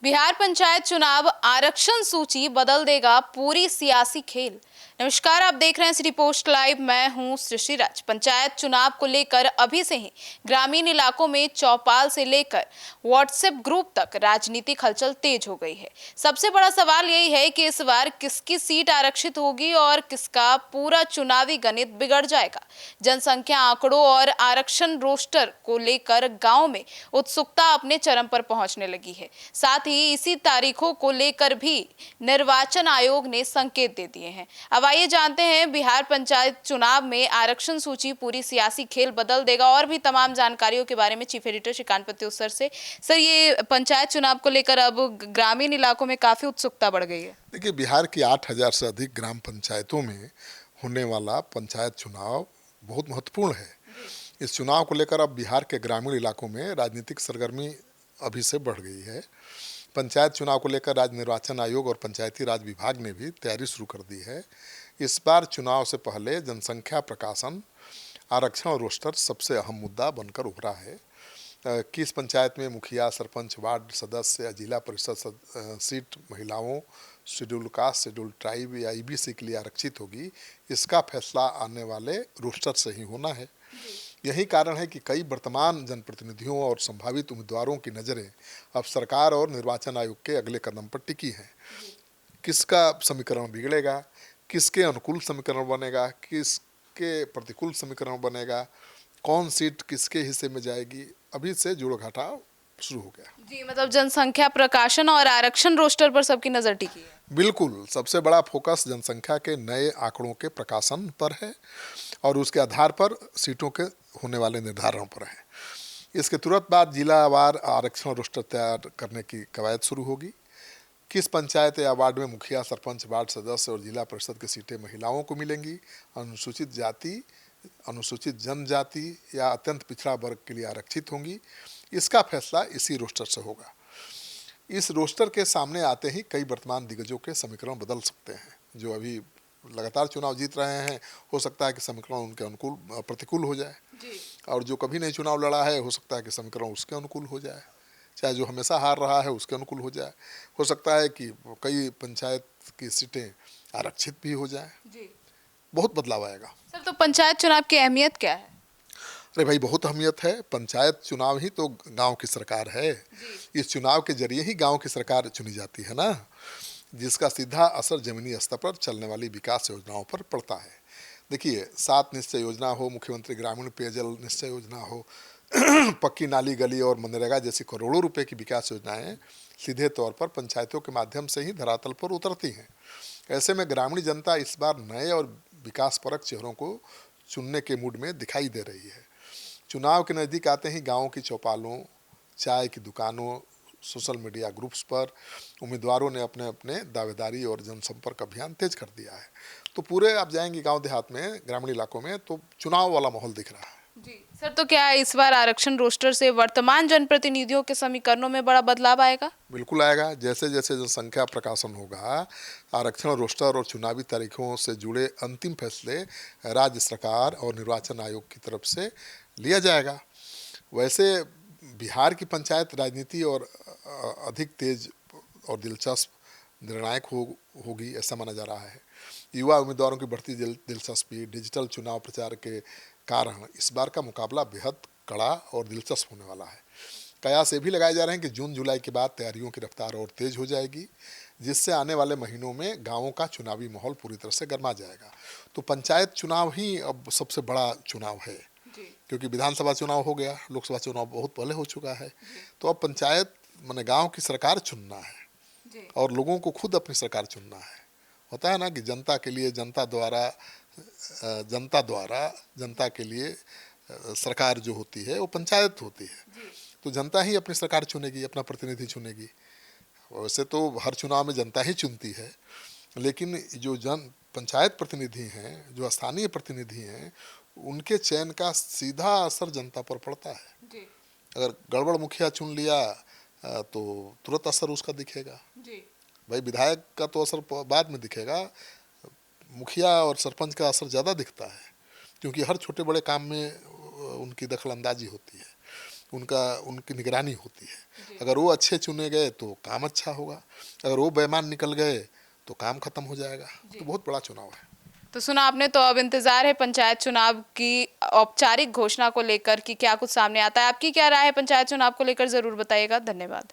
बिहार पंचायत चुनाव आरक्षण सूची बदल देगा पूरी सियासी खेल। नमस्कार, आप देख रहे हैं सिटी पोस्ट लाइव। मैं हूं सृष्टि राज। पंचायत चुनाव को लेकर अभी से ही ग्रामीण इलाकों में चौपाल से लेकर व्हाट्सएप ग्रुप तक राजनीतिक हलचल तेज हो गई है। सबसे बड़ा सवाल यही है कि इस बार किसकी सीट आरक्षित होगी और किसका पूरा चुनावी गणित बिगड़ जाएगा। जनसंख्या आंकड़ों और आरक्षण रोस्टर को लेकर गाँव में उत्सुकता अपने चरम पर पहुंचने लगी है। साथ ही इसी तारीखों को लेकर भी निर्वाचन आयोग ने संकेत दे दिए हैं। अब आइए जानते हैं बिहार पंचायत चुनाव में आरक्षण सूची पूरी सियासी खेल बदल देगा और भी तमाम जानकारियों के बारे में चीफ एडिटर श्रीकांत पत्युस सर से। सर, ये पंचायत चुनाव को लेकर अब ग्रामीण इलाकों में काफी उत्सुकता बढ़ गई है। देखिए, बिहार की 8,000 से अधिक ग्राम पंचायतों में होने वाला पंचायत चुनाव बहुत महत्वपूर्ण है। इस चुनाव को लेकर अब बिहार के ग्रामीण इलाकों में राजनीतिक सरगर्मी अभी से बढ़ गई है। पंचायत चुनाव को लेकर राज्य निर्वाचन आयोग और पंचायती राज विभाग ने भी तैयारी शुरू कर दी है। इस बार चुनाव से पहले जनसंख्या प्रकाशन, आरक्षण और रोस्टर सबसे अहम मुद्दा बनकर उभरा है। किस पंचायत में मुखिया, सरपंच, वार्ड सदस्य या जिला परिषद सीट महिलाओं, शेड्यूल कास्ट, शेड्यूल ट्राइब या ईबीसी के लिए आरक्षित होगी, इसका फैसला आने वाले रोस्टर से ही होना है। यही कारण है कि कई वर्तमान जनप्रतिनिधियों और संभावित उम्मीदवारों की नज़रें अब सरकार और निर्वाचन आयोग के अगले कदम पर टिकी हैं। किसका समीकरण बिगड़ेगा, किसके अनुकूल समीकरण बनेगा, किसके प्रतिकूल समीकरण बनेगा, कौन सीट किसके हिस्से में जाएगी, अभी से जोड़ घटाव शुरू हो गया। जी, मतलब जनसंख्या प्रकाशन और आरक्षण रोस्टर पर सबकी नजर टिकी है। बिल्कुल, सबसे बड़ा फोकस जनसंख्या के नए आंकड़ों के प्रकाशन पर है और उसके आधार पर सीटों के होने वाले निर्धारण पर है। इसके तुरंत बाद जिलावार आरक्षण रोस्टर तैयार करने की कवायद शुरू होगी। किस पंचायत या वार्ड में मुखिया, सरपंच, वार्ड सदस्य और जिला परिषद की सीटें महिलाओं को मिलेंगी, अनुसूचित जाति, अनुसूचित जनजाति या अत्यंत पिछड़ा वर्ग के लिए आरक्षित होंगी, इसका फैसला इसी रोस्टर से होगा। इस रोस्टर के सामने आते ही कई वर्तमान दिग्गजों के समीकरण बदल सकते हैं। जो अभी लगातार चुनाव जीत रहे हैं, हो सकता है कि समीकरण उनके अनुकूल प्रतिकूल हो जाए जी। और जो कभी नहीं चुनाव लड़ा है, हो सकता है कि समीकरण उसके अनुकूल हो जाए। चाहे जो हमेशा हार रहा है उसके अनुकूल हो जाए। हो सकता है कि कई पंचायत की सीटें आरक्षित भी हो जाए। बहुत बदलाव आएगा। सर, तो पंचायत चुनाव की अहमियत क्या है? अरे भाई, बहुत अहमियत है। पंचायत चुनाव ही तो गांव की सरकार है। इस चुनाव के जरिए ही गांव की सरकार चुनी जाती है ना, जिसका सीधा असर जमीनी स्तर पर चलने वाली विकास योजनाओं पर पड़ता है। देखिए, 7 निश्चय योजना हो, मुख्यमंत्री ग्रामीण पेयजल निश्चय योजना हो, पक्की नाली, गली और मनरेगा जैसी करोड़ों रुपए की विकास योजनाएं सीधे तौर पर पंचायतों के माध्यम से ही धरातल पर उतरती हैं। ऐसे में ग्रामीण जनता इस बार नए और विकासपरक चेहरों को चुनने के मूड में दिखाई दे रही है। चुनाव के नज़दीक आते ही गाँव की चौपालों, चाय की दुकानों, सोशल मीडिया ग्रुप्स पर उम्मीदवारों ने अपने अपने दावेदारी और जनसंपर्क अभियान तेज कर दिया है। तो पूरे आप जाएंगे गांव देहात में, ग्रामीण इलाकों में, तो चुनाव वाला माहौल दिख रहा है। जी सर, तो क्या इस बार आरक्षण रोस्टर से वर्तमान जनप्रतिनिधियों के समीकरणों में बड़ा बदलाव आएगा? बिल्कुल आएगा। जैसे जैसे जनसंख्या प्रकाशन होगा, आरक्षण रोस्टर और चुनावी तारीखों से जुड़े अंतिम फैसले राज्य सरकार और निर्वाचन आयोग की तरफ से लिया जाएगा। वैसे बिहार की पंचायत राजनीति और अधिक तेज और दिलचस्प, निर्णायक होगी ऐसा माना जा रहा है। युवा उम्मीदवारों की बढ़ती दिलचस्पी, डिजिटल चुनाव प्रचार के कारण इस बार का मुकाबला बेहद कड़ा और दिलचस्प होने वाला है। कयास ये भी लगाए जा रहे हैं कि जून जुलाई के बाद तैयारियों की रफ्तार और तेज हो जाएगी, जिससे आने वाले महीनों में गाँवों का चुनावी माहौल पूरी तरह से गर्मा जाएगा। तो पंचायत चुनाव ही अब सबसे बड़ा चुनाव है, क्योंकि विधानसभा चुनाव हो गया, लोकसभा चुनाव बहुत पहले हो चुका है। तो अब पंचायत माने गांव की सरकार चुनना है और लोगों को खुद अपनी सरकार चुनना है। होता है ना कि जनता के लिए, जनता द्वारा जनता के लिए सरकार जो होती है वो पंचायत होती है। तो जनता ही अपनी सरकार चुनेगी, अपना प्रतिनिधि चुनेगी। वैसे तो हर चुनाव में जनता ही चुनती है, लेकिन जो पंचायत प्रतिनिधि हैं, जो स्थानीय प्रतिनिधि हैं, उनके चयन का सीधा असर जनता पर पड़ता है जी। अगर गड़बड़ मुखिया चुन लिया तो तुरंत असर उसका दिखेगा जी। भाई, विधायक का तो असर बाद में दिखेगा, मुखिया और सरपंच का असर ज़्यादा दिखता है, क्योंकि हर छोटे बड़े काम में उनकी दखल अंदाजी होती है। उनकी निगरानी होती है। अगर वो अच्छे चुने गए तो काम अच्छा होगा, अगर वो बेईमान निकल गए तो काम खत्म हो जाएगा। तो बहुत बड़ा चुनाव है। तो सुना आपने, तो अब इंतजार है पंचायत चुनाव की औपचारिक घोषणा को लेकर कि क्या कुछ सामने आता है। आपकी क्या राय है पंचायत चुनाव को लेकर, जरूर बताइएगा। धन्यवाद।